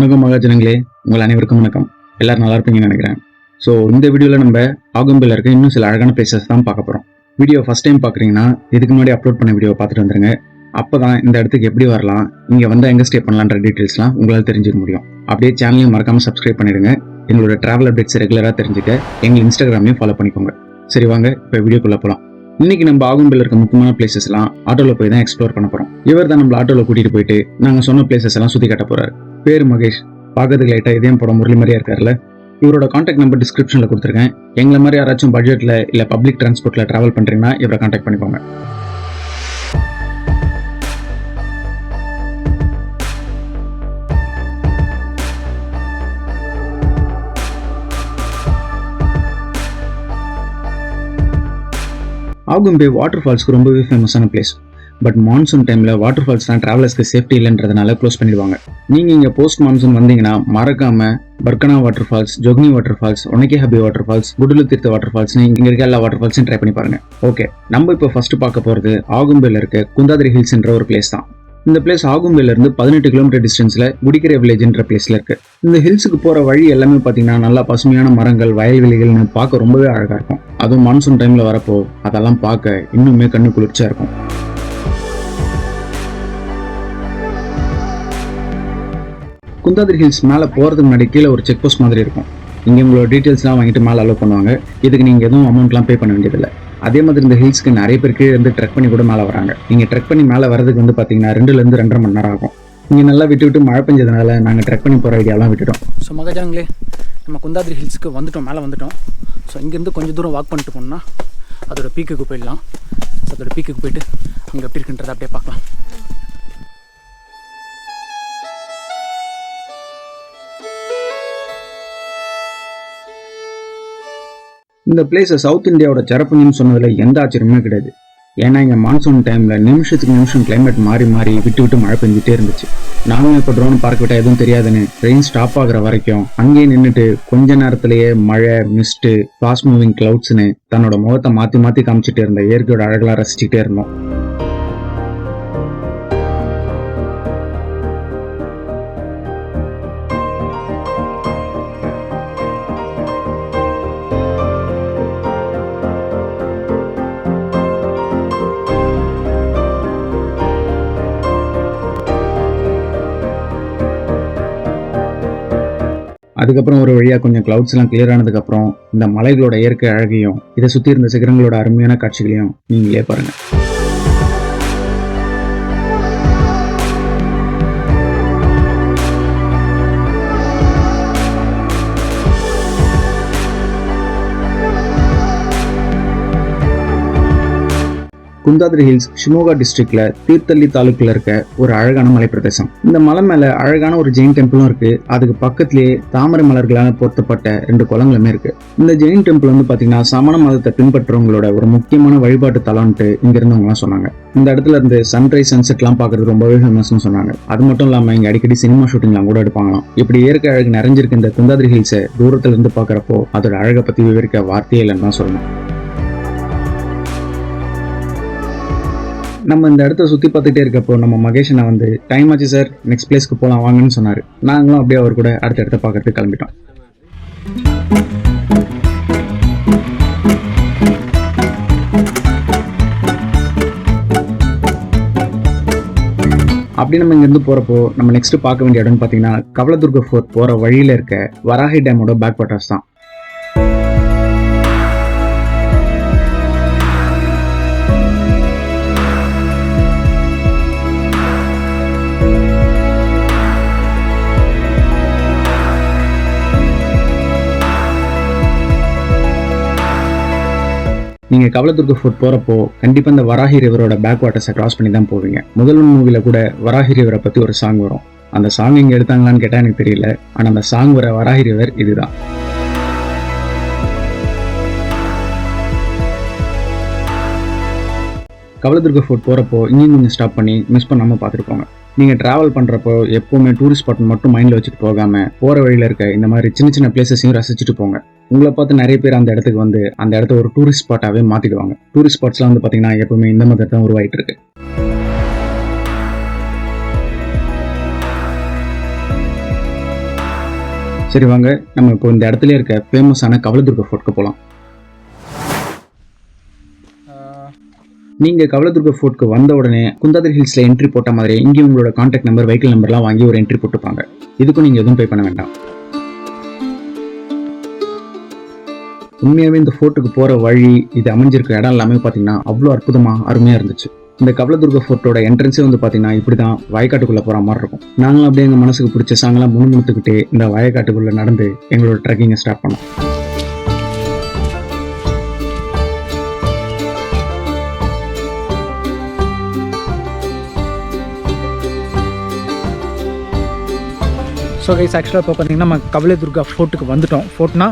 வணக்கம் மகாஜனங்களே, உங்கள் அனைவருக்கும் வணக்கம். எல்லாரும் நல்லா இருப்பீங்கன்னு நினைக்கிறேன். ஸோ இந்த வீடியோவில் நம்ம ஆகும்பில் இருக்க இன்னும் சில அழகான பிளேசஸ் தான் பார்க்க போகிறோம். வீடியோ ஃபஸ்ட் டைம் பார்க்குறீங்கன்னா இதுக்கு முன்னாடி அப்லோட் பண்ண வீடியோ பார்த்துட்டு வந்துருங்க. அப்போ தான் இந்த இடத்துக்கு எப்படி வரலாம், இங்கே வந்து எங்கே ஸ்டே பண்ணலான்ற டீட்டெயில்ஸ்லாம் உங்களால் தெரிஞ்சுக்க முடியும். அப்படியே சேனலையும் மறக்காமல் சப்ஸ்கிரைப் பண்ணிடுங்க. எங்களோட ட்ராவல் அப்டேட்ஸ் ரெகுலராக தெரிஞ்சுக்க எங்கள் இன்ஸ்டாகிராமையும் ஃபாலோ பண்ணிக்கோங்க. சரி வாங்க இப்போ வீடியோக்குள்ளே போகலாம். இன்னைக்கு நம்ம ஆகும்பில் இருக்க முக்கியமான பிளேசஸ்லாம் ஆட்டோவில் போய் தான் எக்ஸ்ப்ளோர் பண்ண போகிறோம். இவர் தான் நம்மள ஆட்டோவில் கூட்டிகிட்டு போயிட்டு நாங்கள் சொன்ன பிளேசஸ் எல்லாம் சுற்றி காட்ட போகிறாரு. பேர் மகேஷ். பார்க்கறதுக்கு லைட்டாக இதயம் படம் முரளி மாதிரியா இருக்காருல்ல. இவரோட கான்டாக்ட் நம்பர் டிஸ்கிரிப்ஷனில் கொடுத்துருக்கேன். எங்களை மாதிரி யாராச்சும் பட்ஜெட்டில் இல்லை பப்ளிக் டிரான்ஸ்போர்ட்டில் ட்ராவல் பண்ணுறீங்கன்னா இவரை கான்டாக்ட் பண்ணிக்கோங்க. ஆகும்பே வாட்டர் ஃபால்ஸ்க்கு ரொம்பவே ஃபேமஸான பிளேஸ். பட் மான்சூன் டைமில் வாட்டர் ஃபால்ஸ் தான் ட்ராவலர்ஸ்க்கு சேஃப்டி இல்லைன்றதுனால க்ளோஸ் பண்ணிடுவாங்க. நீங்கள் இங்கே போஸ்ட் மான்சூன் வந்தீங்கன்னா மறக்காமல் Barkana waterfalls, Jogini waterfalls, Onake Abbi waterfalls, Kudlu Theertha water ஃபால்ஸ்னு இங்கே இருக்க எல்லா வாட்டர் ஃபால்ஸையும் ட்ரை பண்ணி பாருங்க. ஓகே, நம்ம இப்போ ஃபர்ஸ்ட் பார்க்க போகிறது ஆகும்பேல இருக்க குந்தாதிரி ஹில்ஸ்ன்ற ஒரு பிளேஸ் தான். இந்த பிளேஸ் ஆகும்பேல இருந்து 18 கிலோமீட்டர் டிஸ்டன்ஸ்ல குடிக்கிற வில்லேஜ்ன்ற பிளேஸ்ல இருக்கு. இந்த ஹில்ஸுக்கு போற வழி எல்லாமே பாத்தீங்கன்னா நல்லா பசுமையான மரங்கள், வயல்வெளிகள்னு பார்க்க ரொம்பவே அழகா இருக்கும். அதுவும் மான்சூன் டைம்ல வரப்போ அதெல்லாம் பார்க்க இன்னுமே கண்ணு குளிர்ச்சியா இருக்கும். குந்தாதிரி ஹில்ஸ் மேலே போகிறதுக்கு முன்னாடி கீழே ஒரு செக் போஸ்ட் மாதிரி இருக்கும். இங்கே உங்களோட டீட்டெயில்ஸ்லாம் வாங்கிட்டு மேலே அலோவ் பண்ணுவாங்க. இதுக்கு நீங்கள் எதுவும் அமௌண்ட்லாம் பே பண்ண வேண்டியதில்லை. அதே மாதிரி இந்த ஹில்ஸ்க்கு நிறைய பேர் கீழே இருந்து ட்ரெக் பண்ணி கூட மேலே வராங்க. நீங்கள் ட்ரெக் பண்ணி மேலே வரதுக்கு வந்து பார்த்தீங்கன்னா 2லேருந்து 2.5 மணி நேரம் ஆகும். இங்கே நல்லா விட்டு மழை பெஞ்சதுனால நாங்கள் ட்ரெக் பண்ணி போகிற ஐடியாலாம் விட்டுட்டோம். ஸோ மகாஜனங்களே, நம்ம குந்தாதிரி ஹில்ஸுக்கு வந்துட்டோம், மேலே வந்துட்டோம். ஸோ இங்கேருந்து கொஞ்சம் தூரம் வாக் பண்ணிட்டு போனோம்னா அதோட பீக்குக்கு போயிடலாம். ஸோ அதோட பீக்குக்கு போயிட்டு அங்கே எப்படி இருக்குன்றதை அப்படியே பார்க்கலாம். இந்த பிளேஸை சவுத் இந்தியாவோட செரப்புங்கன்னு சொன்னதில் எந்த ஆச்சரியமே கிடையாது. ஏன்னா இங்கே மான்சூன் டைமில் நிமிஷத்துக்கு நிமிஷம் கிளைமேட் மாறி விட்டு மழை பெஞ்சிட்டே இருந்துச்சு. நானும் இப்போ ட்ரோன் பார்க்க விட்டால் எதுவும் தெரியாதுன்னு ட்ரெயின் ஸ்டாப் ஆகிற வரைக்கும் அங்கேயே நின்றுட்டு கொஞ்ச நேரத்திலேயே மழை, மிஸ்ட்டு, ஃபாஸ்ட் மூவிங் கிளவுட்ஸ்னு தன்னோட முகத்தை மாற்றி காமிச்சிட்டே இருந்த இயற்கையோட அழகெல்லாம் ரசிச்சுட்டே இருந்தோம். அதுக்கப்புறம் ஒரு வழியாக கொஞ்சம் கிளவுட்ஸ்லாம் கிளியர் ஆனதுக்கப்புறம் இந்த மலைகளோட இயற்கை அழகையும் இதை சுற்றி இருந்த சிகரங்களோட அருமையான காட்சிகளையும் நீங்களே பாருங்கள். குந்தாதிரி ஹில்ஸ் ஷிமோகா டிஸ்ட்ரிக்ட்ல தீர்த்தள்ளி தாலுக்குல இருக்க ஒரு அழகான மலை பிரதேசம். இந்த மலை மேல அழகான ஒரு ஜெயின் டெம்பிளும் இருக்கு. அதுக்கு பக்கத்திலேயே தாமரை மலர்களால் பொருத்தப்பட்ட 2 குளங்களுமே இருக்கு. இந்த ஜெயின் டெம்பிள் வந்து பாத்தீங்கன்னா சமண மதத்தை பின்பற்றவங்களோட ஒரு முக்கியமான வழிபாட்டு தலம்ட்டு இங்க இருந்தவங்க எல்லாம் சொன்னாங்க. இந்த இடத்துல இருந்து சன்ரைஸ், சன்செட் எல்லாம் பாக்குறது ரொம்பவே ஃபேமஸ்னு சொன்னாங்க. அது மட்டும் இல்லாம இங்க அடிக்கடி சினிமா ஷூட்டிங்லாம் கூட எடுப்பாங்களாம். இப்படி இயற்கை அழகு நிறைஞ்சிருக்கு இந்த குந்தாதிரி ஹில்ஸை தூரத்துல இருந்து பாக்குறப்போ அதோட அழகை பத்தி விவரிக்க வார்த்தையே இல்லைன்னு தான் சொல்லணும். நம்ம இந்த இடத்த சுற்றி பார்த்துட்டே இருக்கப்போ நம்ம மகேஷனை வந்து டைம் ஆச்சு சார், நெக்ஸ்ட் பிளேஸ்க்கு போகலாம் வாங்கன்னு சொன்னார். நாங்களும் அப்படியே அவர் கூட அடுத்த இடத்த பார்க்கறதுக்கு கிளம்பிட்டோம். அப்படி நம்ம இங்கேருந்து போகிறப்போ நம்ம நெக்ஸ்ட் பார்க்க வேண்டிய இடம்னு பார்த்தீங்கன்னா கவலதுர்க ஃபோர்ட் போகிற வழியில் இருக்க வராஹி டேமோட பேக் வாட்டர்ஸ் தான். நீங்கள் கவலதுர்க ஃபோர்ட் போகிறப்போ கண்டிப்பாக இந்த வராஹி ரிவரோட பேக் வாட்டர்ஸை கிராஸ் பண்ணி தான் போவீங்க. முதல் மூவியில் கூட வராஹி ரிவரை பற்றி ஒரு சாங் வரும். அந்த சாங் இங்கே எடுத்தாங்களான்னு கேட்டால் எனக்கு தெரியல. ஆனால் அந்த சாங் வர வராஹி ரிவர் இதுதான். கவலதுர்க ஃபோர்ட் போகிறப்போ இங்கேயும் கொஞ்சம் ஸ்டாப் பண்ணி மிஸ் பண்ணாமல் பார்த்துட்டு போங்க. நீங்கள் ட்ராவல் பண்ணுறப்போ எப்போவுமே டூரிஸ்ட் ஸ்பாட் மட்டும் மைண்டில் வச்சுட்டு போகாமல் போகிற வழியில் இருக்க இந்த மாதிரி சின்ன பிளேசஸையும் ரசிச்சுட்டு போங்க. உங்களை பார்த்து நிறைய பேர் அந்த இடத்துக்கு வந்து அந்த இடத்த ஒரு டூரிஸ்ட் ஸ்பாட்டாகவே மாற்றிடுவாங்க. டூரிஸ்ட் ஸ்பாட்ஸ்லாம் வந்து பார்த்தீங்கன்னா எப்பவுமே இந்த மாதிரி தான் உருவாகிட்டு இருக்கு. சரி வாங்க, நம்ம இப்போ இந்த இடத்துல இருக்க ஃபேமஸான கவலதுர்கா ஃபோர்ட்க்கு போகலாம். நீங்கள் கவலதுர்கா ஃபோர்ட்க்கு வந்த உடனே குந்தாதிரி ஹில்ஸில் என்ட்ரி போட்ட மாதிரி இங்கேயும் உங்களோட கான்டாக்ட் நம்பர், வெஹிக்கிள் நம்பர்லாம் வாங்கி ஒரு என்ட்ரி போட்டுப்பாங்க. இதுக்கும் நீங்கள் எதுவும் பே பண்ண வேண்டாம். உண்மையாகவே இந்த ஃபோர்ட்டுக்கு போகிற வழி, இது அமைஞ்சிருக்க இடம் எல்லாமே பார்த்தீங்கன்னா அவ்வளோ அற்புதமாக அருமையாக இருந்துச்சு. இந்த கவலதுர்கா ஃபோர்ட்டோட என்ட்ரன்ஸே வந்து பார்த்தீங்கன்னா இப்படி தான் வயக்காட்டுக்குள்ளே போகிற மாதிரி இருக்கும். நாங்களும் அப்படியே எங்கள் மனசுக்கு பிடிச்ச சாங்கெல்லாம் முணுமுணுத்துக்கிட்டே இந்த வயக்காட்டுக்குள்ளே நடந்து எங்களோட ட்ரெக்கிங்கை ஸ்டார்ட் பண்ணோம். ஸோ கைஸ், ஆக்சுவலாக இப்போ பார்த்தீங்கன்னா நம்ம கவலதுர்கா ஃபோர்ட்டுக்கு வந்துட்டோம். ஃபோர்ட்னா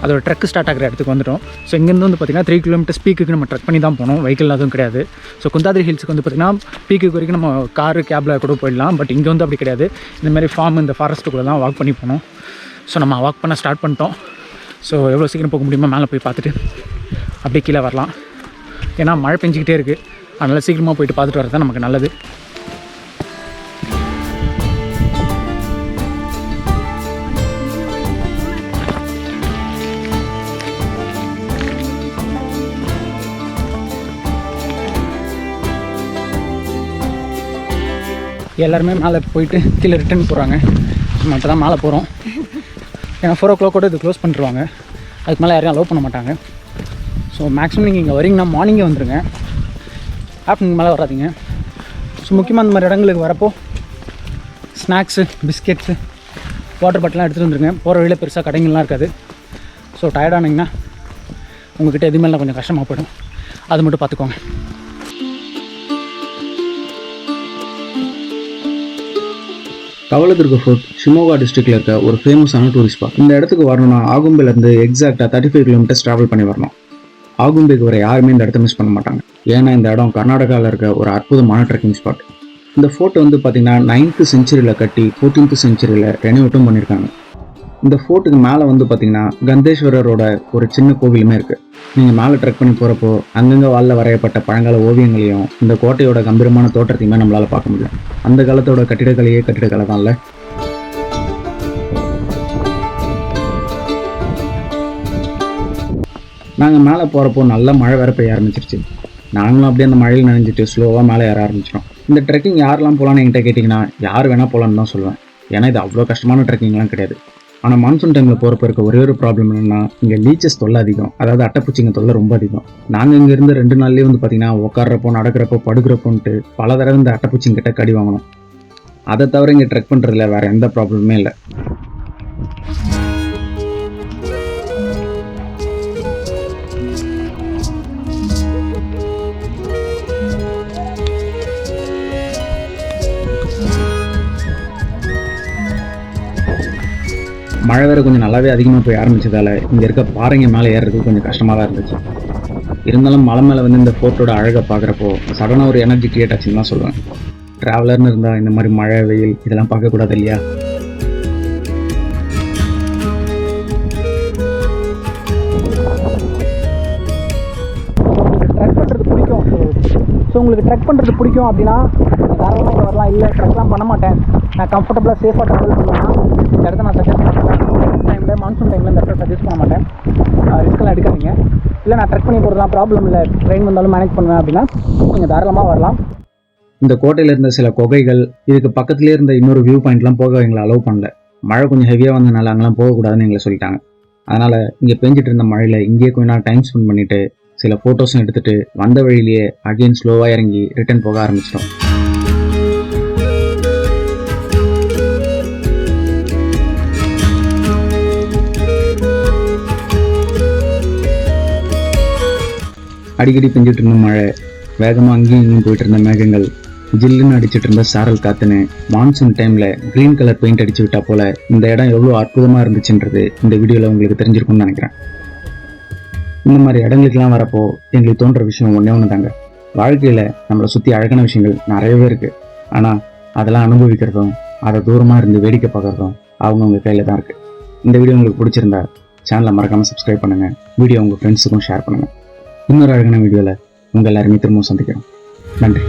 அதோட ட்ரக் ஸ்டார்ட் ஆகிற இடத்துக்கு வந்துட்டோம். ஸோ இங்கேருந்து வந்து பார்த்திங்கன்னா 3 கிலோமீட்டர்ஸ் பீக்குக்கு நம்ம ட்ரக் பண்ணி தான் போனோம். வெஹிக்கிள் அதுவும் கிடையாது. ஸோ குந்தாதிரி ஹில்ஸுக்கு வந்து பார்த்திங்கன்னா பீக்குக்கு வரைக்கும் நம்ம காரு கேபில் கூட போயிடலாம். பட் இங்கே வந்து அப்படி கிடையாது. இந்தமாதிரி இந்த ஃபாரஸ்ட்டுக்குள்ளே தான் வாக் பண்ணி போனோம். ஸோ நம்ம வாக் பண்ண ஸ்டார்ட் பண்ணிட்டோம். ஸோ எவ்வளோ சீக்கிரம் போக முடியுமோ மேலே போய் பார்த்துட்டு அப்படியே கீழே வரலாம். ஏன்னா மழை பெஞ்சிக்கிட்டே இருக்குது. அதனால் சீக்கிரமாக போயிட்டு பார்த்துட்டு வரது தான் நமக்கு நல்லது. எல்லாருமே மேலே போயிட்டு கீழே ரிட்டர்ன் போகிறாங்க. நம்ம இப்போ தான் மேலே போகிறோம். ஏன்னா 4 o'clock கூட இது க்ளோஸ் பண்ணிடுவாங்க. அதுக்கு மேலே யாரையும் அலோவ் பண்ண மாட்டாங்க. ஸோ மேக்ஸிமம் நீங்கள் இங்கே வரீங்கன்னா மார்னிங்கே வந்துடுங்க. ஆஃப்டர்நூன் மேலே வராதிங்க. ஸோ முக்கியமாக அந்த மாதிரி இடங்களுக்கு வரப்போ ஸ்நாக்ஸு, பிஸ்கெட்ஸு, வாட்டர் பாட்டிலாம் எடுத்துகிட்டு வந்துருங்க. போகிற வழியில் பெருசாக கடைங்கள்லாம் இருக்காது. ஸோ டயர்டானிங்கன்னா உங்கள்கிட்ட எதுவுமே கொஞ்சம் கஷ்டமாக போய்டும். அது மட்டும் பார்த்துக்கோங்க. கவலதுர்கா ஃபோர்ட் ஷிமோகா டிஸ்ட்ரிக்டில் இருக்க ஒரு ஃபேமஸான டூரிஸ்ட் ஸ்பாட். இந்த இடத்துக்கு வரணும்னா ஆகும்பேலேருந்து எக்ஸாக்டாக 35 கிலோமீட்டர்ஸ் ட்ராவல் பண்ணி வரணும். ஆகும்பேக்கு வர யாருமே இந்த இடத்த மிஸ் பண்ண மாட்டாங்க. ஏன்னா இந்த இடம் கர்நாடகாவில் இருக்க ஒரு அற்புதமான ட்ரெக்கிங் ஸ்பாட். இந்த ஃபோர்ட் வந்து பார்த்திங்கன்னா 9th century கட்டி 14th century ரெனோவேட்டும் பண்ணியிருக்காங்க. இந்த ஃபோர்ட்டுக்கு மேலே வந்து பார்த்திங்கன்னா கந்தேஸ்வரரோட ஒரு சின்ன கோவிலுமே இருக்குது. நீங்கள் மேலே ட்ரெக் பண்ணி போகிறப்போ அங்கங்கே வாலில் வரையப்பட்ட பழங்கால ஓவியங்களையும் இந்த கோட்டையோட கம்பீரமான தோற்றத்தையுமே நம்மளால் பார்க்க முடியும். அந்த காலத்தோட கட்டிடக்கலையே கட்டிடக்கலை தான்ல. நாங்கள் மேலே போகிறப்போ நல்லா மழை வேற பெய்ய ஆரம்பிச்சிருச்சு. நாங்களும் அப்படியே அந்த மழையில் நனைஞ்சிட்டு ஸ்லோவாக மேலே ஏற ஆரம்பிச்சிட்டோம். இந்த ட்ரெக்கிங் யாரெல்லாம் போகலான்னு என்கிட்ட கேட்டிங்கன்னா யார் வேணால் போகலான்னு தான் சொல்லுவேன். ஏன்னா இது அவ்வளோ கஷ்டமான ட்ரெக்கிங்லாம் கிடையாது. ஆனால் மான்சூன் டைமில் போகிறப்ப இருக்க ஒரே ஒரு ப்ராப்ளம் என்னென்னா இங்கே லீச்சஸ் தொல்லை அதிகம். அதாவது அட்டைப்பூச்சிங்க தொல்லை ரொம்ப அதிகம். நாங்கள் இங்கேருந்து 2 நாள்லேயே வந்து பார்த்திங்கன்னா உட்காடுறப்போ, நடக்கிறப்போ, படுக்கிறப்போன்ட்டு பல தடவை இந்த அட்டைப்பூச்சிங்கிட்ட கடி வாங்கணும். அதை தவிர இங்கே ட்ரெக் பண்ணுறதுல வேறு எந்த ப்ராப்ளமே இல்லை. மழை வேறு கொஞ்சம் நல்லாவே அதிகமாக போய் ஆரம்பித்ததால் இங்கே இருக்க பாறைங்க மேலே ஏறுறதுக்கு கொஞ்சம் கஷ்டமாக தான் இருந்துச்சு. இருந்தாலும் மலை மேலே வந்து இந்த ஃபோர்ட்டோட அழகை பார்க்குறப்போ சடனாக ஒரு எனர்ஜி கிரியேட் ஆச்சுன்னு தான் சொல்லுவேன். ட்ராவலர்னு இருந்தால் இந்த மாதிரி மழை, வெயில் இதெல்லாம் பார்க்கக்கூடாது இல்லையா? உங்களுக்கு ட்ரெக் பண்ணுறது பிடிக்கும் அப்படின்னா தாராளமாக இங்கே வரலாம். இல்லை ட்ரெக்லாம் பண்ண மாட்டேன், நான் கம்ஃபர்டபுளாக சேஃபாக ட்ராவல் பண்ணுவேன்னா இந்த இடத்த நான் சஜஸ்ட் பண்ணுவேன். டைமில் மான்சூன் டைமில் இந்த இடத்த சஜஸ்ட் பண்ண மாட்டேன். ரிஸ்க்கெல்லாம் எடுக்காதீங்க. இல்லை நான் ட்ரெக் பண்ணி போகிறதுலாம் ப்ராப்ளம் இல்லை, ட்ரெயின் வந்தாலும் மேனேஜ் பண்ணுவேன் அப்படின்னா நீங்கள் தாராளமாக வரலாம். இந்த கோட்டையில் இருந்த சில குகைகள், இதுக்கு பக்கத்துலேயே இருந்த இன்னொரு வியூ பாயிண்ட்லாம் போக எங்களை அலோவ் பண்ணல. மழை கொஞ்சம் ஹெவியாக வந்ததுனால அங்கெல்லாம் போகக்கூடாதுன்னு எங்களை சொல்லிட்டாங்க. அதனால் இங்கே பெஞ்சிட்டு இருந்த மழையில் இங்கேயே கொஞ்ச நாள் டைம் ஸ்பெண்ட் பண்ணிவிட்டு சில ஃபோட்டோஸும் எடுத்துகிட்டு வந்த வழியிலேயே அகெயின் ஸ்லோவாக இறங்கி ரிட்டர்ன் போக ஆரம்பிச்சிட்டோம். அடிக்கடி பெஞ்சிட்டு இருந்த மழை, வேகமாக அங்கேயும் இங்கேயும் போயிட்டு இருந்த மேகங்கள், ஜில்லுன்னு அடிச்சுட்டு இருந்த சாரல் காத்துன்னு மான்சூன் டைமில் க்ரீன் கலர் பெயிண்ட் அடிச்சு விட்டா போல் இந்த இடம் எவ்வளோ அற்புதமாக இருந்துச்சுன்றது இந்த வீடியோவில் உங்களுக்கு தெரிஞ்சிருக்கும்னு நினைக்கிறேன். இந்த மாதிரி இடங்களுக்கெல்லாம் வரப்போ எங்களுக்கு தோன்ற விஷயம் ஒன்று தாங்க. வாழ்க்கையில் நம்மளை சுற்றி அழகான விஷயங்கள் நிறையவே இருக்குது. ஆனால் அதெல்லாம் அனுபவிக்கிறதும் அதை தூரமாக இருந்து வேடிக்கை பார்க்குறதும் அவங்கவுங்க கையில் தான் இருக்குது. இந்த வீடியோ உங்களுக்கு பிடிச்சிருந்தா சேனலை மறக்காமல் சப்ஸ்கிரைப் பண்ணுங்கள். வீடியோ உங்கள் ஃப்ரெண்ட்ஸுக்கும் ஷேர் பண்ணுங்கள். இன்னொரு அழகான வீடியோவில் உங்கள் எல்லாருமே திரும்பவும் சந்திக்கிறோம். நன்றி.